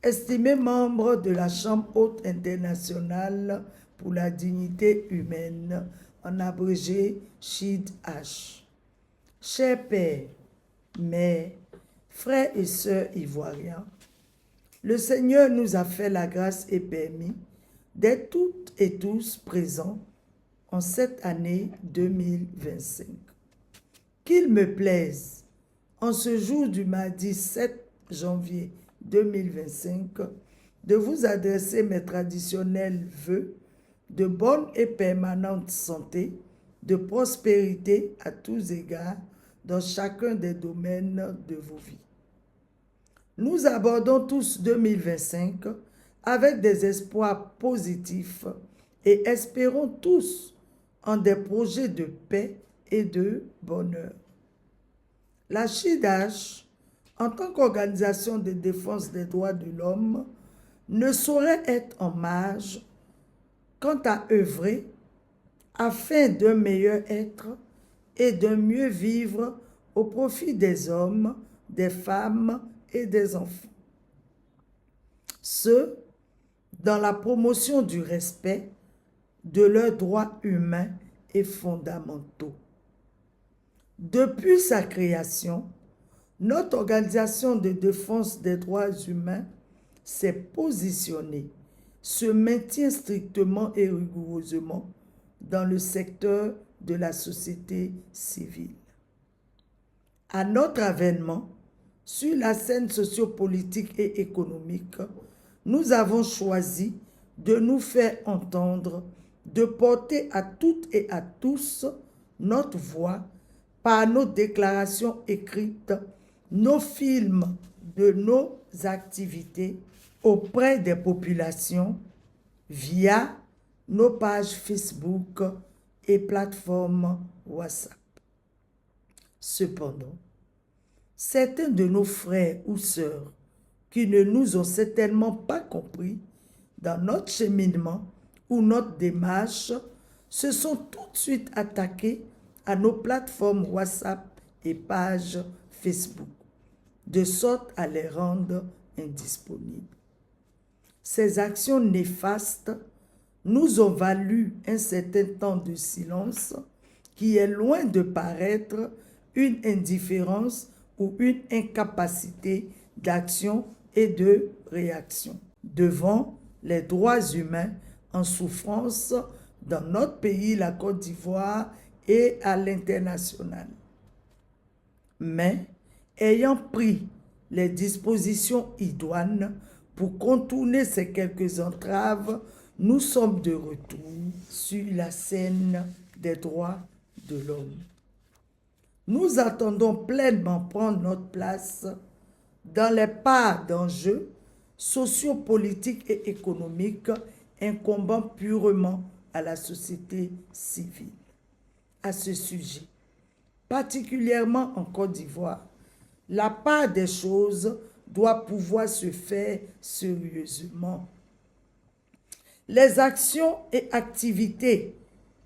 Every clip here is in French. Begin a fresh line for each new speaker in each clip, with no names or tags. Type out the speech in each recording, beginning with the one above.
Estimé membre de la Chambre haute internationale pour la dignité humaine, en abrégé CHIDH. Chers pères, mères, frères et sœurs ivoiriens, le Seigneur nous a fait la grâce et permis d'être toutes et tous présents en cette année 2025. Qu'il me plaise, en ce jour du mardi 7 janvier 2025, de vous adresser mes traditionnels vœux de bonne et permanente santé, de prospérité à tous égards dans chacun des domaines de vos vies. Nous abordons tous 2025 avec des espoirs positifs et espérons tous en des projets de paix et de bonheur. La CHIDH, en tant qu'organisation de défense des droits de l'homme, ne saurait être en marge quant à œuvrer afin d'un meilleur être et d'un mieux vivre au profit des hommes, des femmes et des enfants. Ce, dans la promotion du respect de leurs droits humains et fondamentaux. Depuis sa création, notre organisation de défense des droits humains s'est positionnée, se maintient strictement et rigoureusement dans le secteur de la société civile. À notre avènement, sur la scène sociopolitique et économique, nous avons choisi de nous faire entendre, de porter à toutes et à tous notre voix par nos déclarations écrites, nos films de nos activités auprès des populations via nos pages Facebook et plateformes WhatsApp. Cependant, certains de nos frères ou sœurs qui ne nous ont certainement pas compris dans notre cheminement ou notre démarche se sont tout de suite attaqués à nos plateformes WhatsApp et pages Facebook, de sorte à les rendre indisponibles. Ces actions néfastes nous ont valu un certain temps de silence qui est loin de paraître une indifférence ou une incapacité d'action et de réaction devant les droits humains en souffrance dans notre pays, la Côte d'Ivoire, et à l'international. Mais, ayant pris les dispositions idoines pour contourner ces quelques entraves, nous sommes de retour sur la scène des droits de l'homme. Nous attendons pleinement prendre notre place dans les parts d'enjeux sociopolitiques et économiques incombant purement à la société civile. À ce sujet, particulièrement en Côte d'Ivoire, la part des choses doit pouvoir se faire sérieusement. Les actions et activités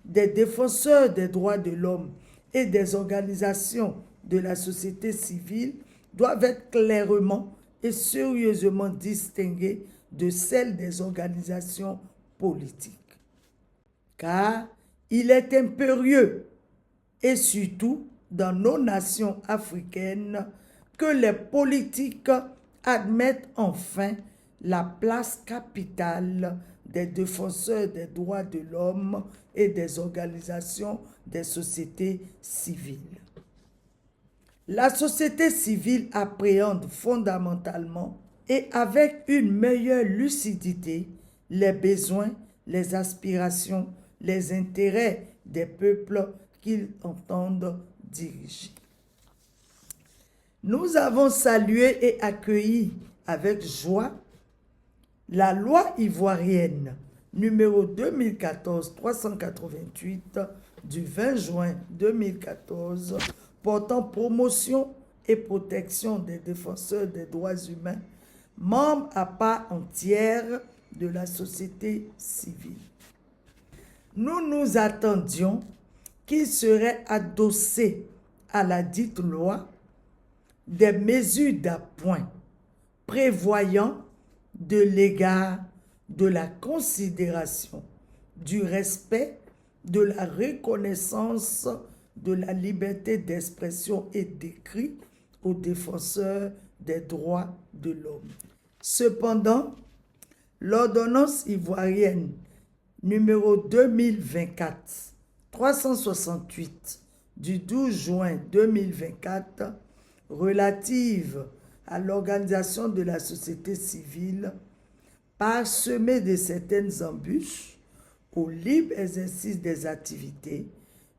des défenseurs des droits de l'homme et des organisations de la société civile doivent être clairement et sérieusement distinguées de celles des organisations politiques. Car il est impérieux, et surtout dans nos nations africaines, que les politiques admettent enfin la place capitale des défenseurs des droits de l'homme et des organisations des sociétés civiles. La société civile appréhende fondamentalement et avec une meilleure lucidité les besoins, les aspirations, les intérêts des peuples qu'ils entendent diriger. Nous avons salué et accueilli avec joie la loi ivoirienne numéro 2014-388 du 20 juin 2014 portant promotion et protection des défenseurs des droits humains, membres à part entière de la société civile. Nous nous attendions qu'il serait adossé à la dite loi des mesures d'appoint prévoyant de l'égard de la considération, du respect, de la reconnaissance de la liberté d'expression et d'écrit aux défenseurs des droits de l'homme. Cependant, l'ordonnance ivoirienne numéro 2024-368 du 12 juin 2024 relative à l'organisation de la société civile, parsemée de certaines embûches au libre exercice des activités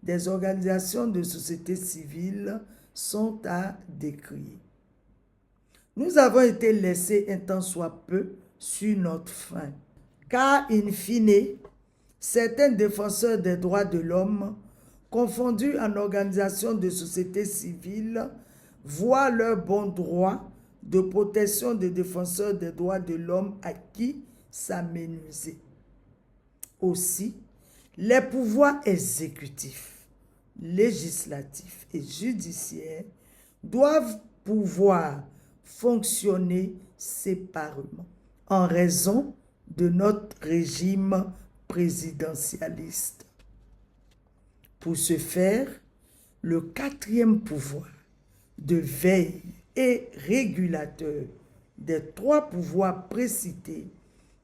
des organisations de société civile, sont à décrire. Nous avons été laissés un temps soit peu sur notre faim, car in fine, certains défenseurs des droits de l'homme, confondus en organisations de société civile, voient leur bon droit de protection des défenseurs des droits de l'homme acquis s'amenuiser. Aussi, les pouvoirs exécutifs, législatifs et judiciaires doivent pouvoir fonctionner séparément en raison de notre régime présidentialiste. Pour ce faire, le quatrième pouvoir de veille et régulateur des trois pouvoirs précités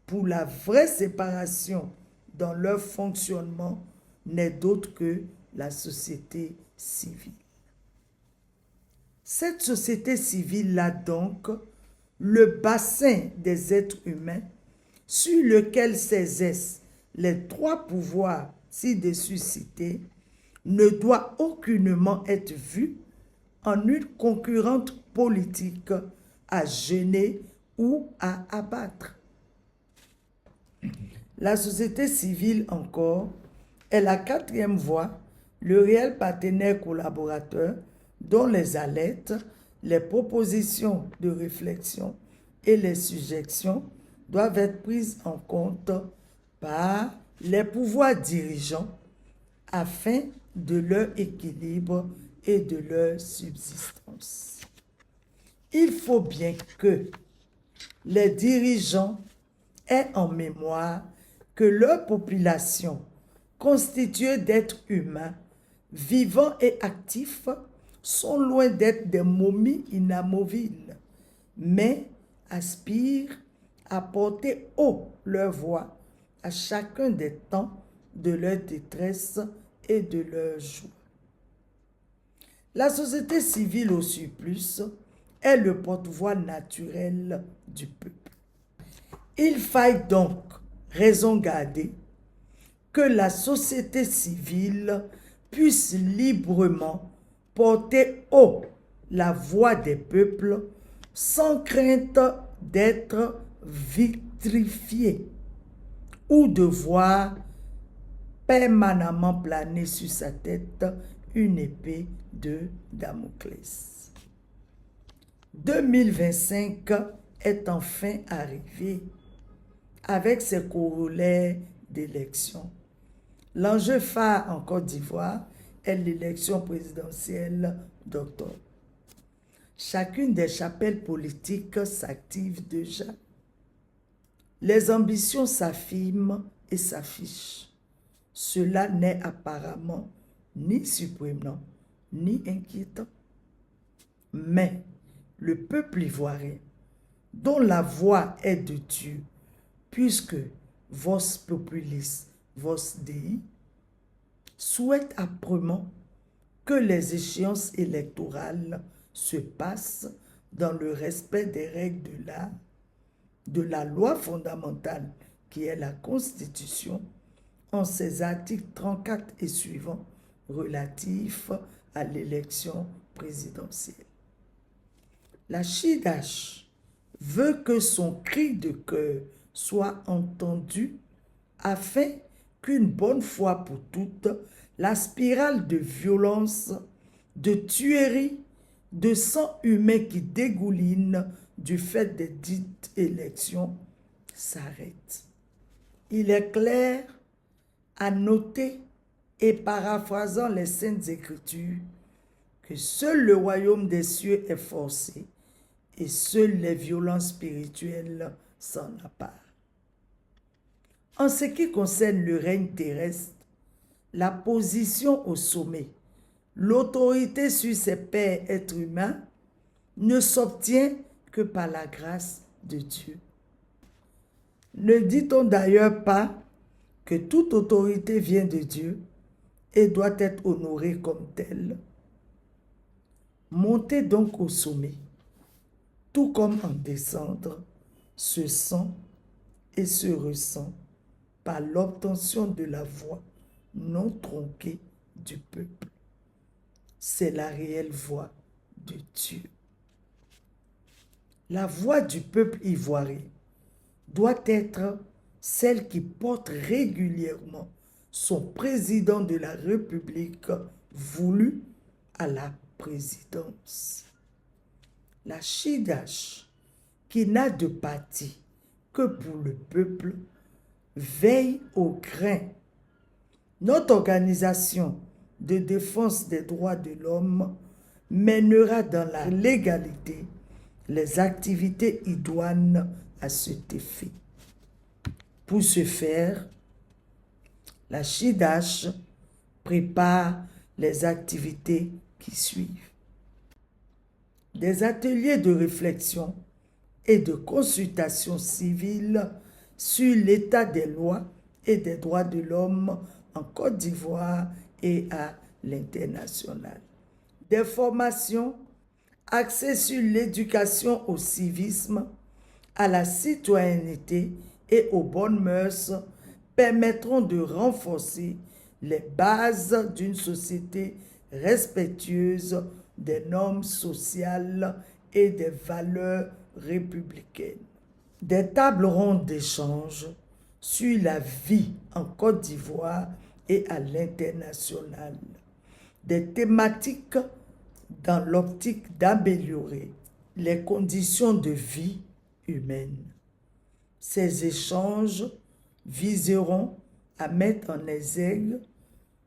pour la vraie séparation dans leur fonctionnement n'est d'autre que la société civile. Cette société civile a donc le bassin des êtres humains sur lequel s'exercent les trois pouvoirs ci-dessus cités ne doit aucunement être vu en une concurrente politique à gêner ou à abattre. La société civile encore est la quatrième voie, le réel partenaire collaborateur dont les alertes, les propositions de réflexion et les suggestions doivent être prises en compte par les pouvoirs dirigeants afin de leur équilibre et de leur subsistance. Il faut bien que les dirigeants aient en mémoire que leur population, constituée d'êtres humains, vivants et actifs, sont loin d'être des momies inamovibles, mais aspirent à porter haut leur voix à chacun des temps de leur détresse et de leur joie. La société civile au surplus est le porte-voix naturel du peuple. Il faille donc raison garder que la société civile puisse librement porter haut la voix des peuples sans crainte d'être vitrifiée ou de voir permanemment planer sur sa tête une épée de Damoclès. 2025 est enfin arrivé avec ses corollaires d'élections. L'enjeu phare en Côte d'Ivoire est l'élection présidentielle d'octobre. Chacune des chapelles politiques s'active déjà. Les ambitions s'affirment et s'affichent. Cela n'est apparemment ni surprenant, ni inquiétant. Mais le peuple ivoirien, dont la voix est de Dieu, puisque vos populis, vos dei, souhaite âprement que les échéances électorales se passent dans le respect des règles de la loi fondamentale qui est la Constitution, en ses articles 34 et suivants relatifs à l'élection présidentielle. La CHIDH veut que son cri de cœur soit entendu afin qu'une bonne fois pour toutes, la spirale de violence, de tuerie, de sang humain qui dégouline du fait des dites élections s'arrête. Il est clair à noter, et paraphrasant les Saintes Écritures, que seul le royaume des cieux est forcé et seules les violences spirituelles s'en empare. En ce qui concerne le règne terrestre, la position au sommet, l'autorité sur ces pairs êtres humains ne s'obtient que par la grâce de Dieu. Ne dit-on d'ailleurs pas que toute autorité vient de Dieu et doit être honorée comme telle? Monter donc au sommet, tout comme en descendre, se sent et se ressent par l'obtention de la voix non tronquée du peuple. C'est la réelle voix de Dieu. La voix du peuple ivoirien doit être celle qui porte régulièrement son président de la République voulu à la présidence. La CHIDH, qui n'a de parti que pour le peuple, veille au grain. Notre organisation de défense des droits de l'homme mènera dans la légalité les activités idoines à cet effet. Pour ce faire, la CHIDH prépare les activités qui suivent. Des ateliers de réflexion et de consultation civile sur l'état des lois et des droits de l'homme en Côte d'Ivoire et à l'international. Des formations axées sur l'éducation au civisme, à la citoyenneté et aux bonnes mœurs permettront de renforcer les bases d'une société respectueuse des normes sociales et des valeurs républicaines. Des tables rondes d'échange sur la vie en Côte d'Ivoire et à l'international. Des thématiques dans l'optique d'améliorer les conditions de vie humaine. Ces échanges viseront à mettre en exergue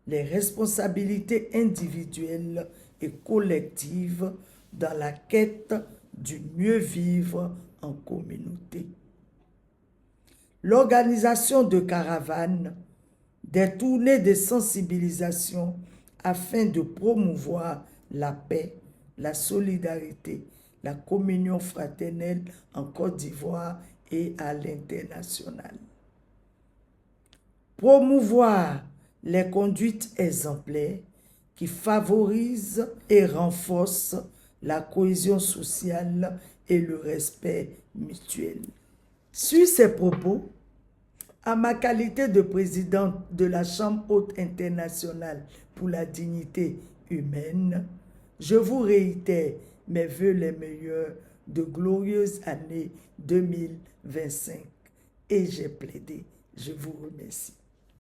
les responsabilités individuelles et collectives dans la quête du mieux vivre en communauté. L'organisation de caravanes, des tournées de sensibilisation afin de promouvoir la paix, la solidarité, la communion fraternelle en Côte d'Ivoire et à l'international. Promouvoir les conduites exemplaires qui favorisent et renforcent la cohésion sociale et le respect mutuel. Sur ces propos, à ma qualité de présidente de la Chambre haute internationale pour la dignité humaine, je vous réitère mes vœux les meilleurs de glorieuses années 2025 et j'ai plaidé. Je vous remercie.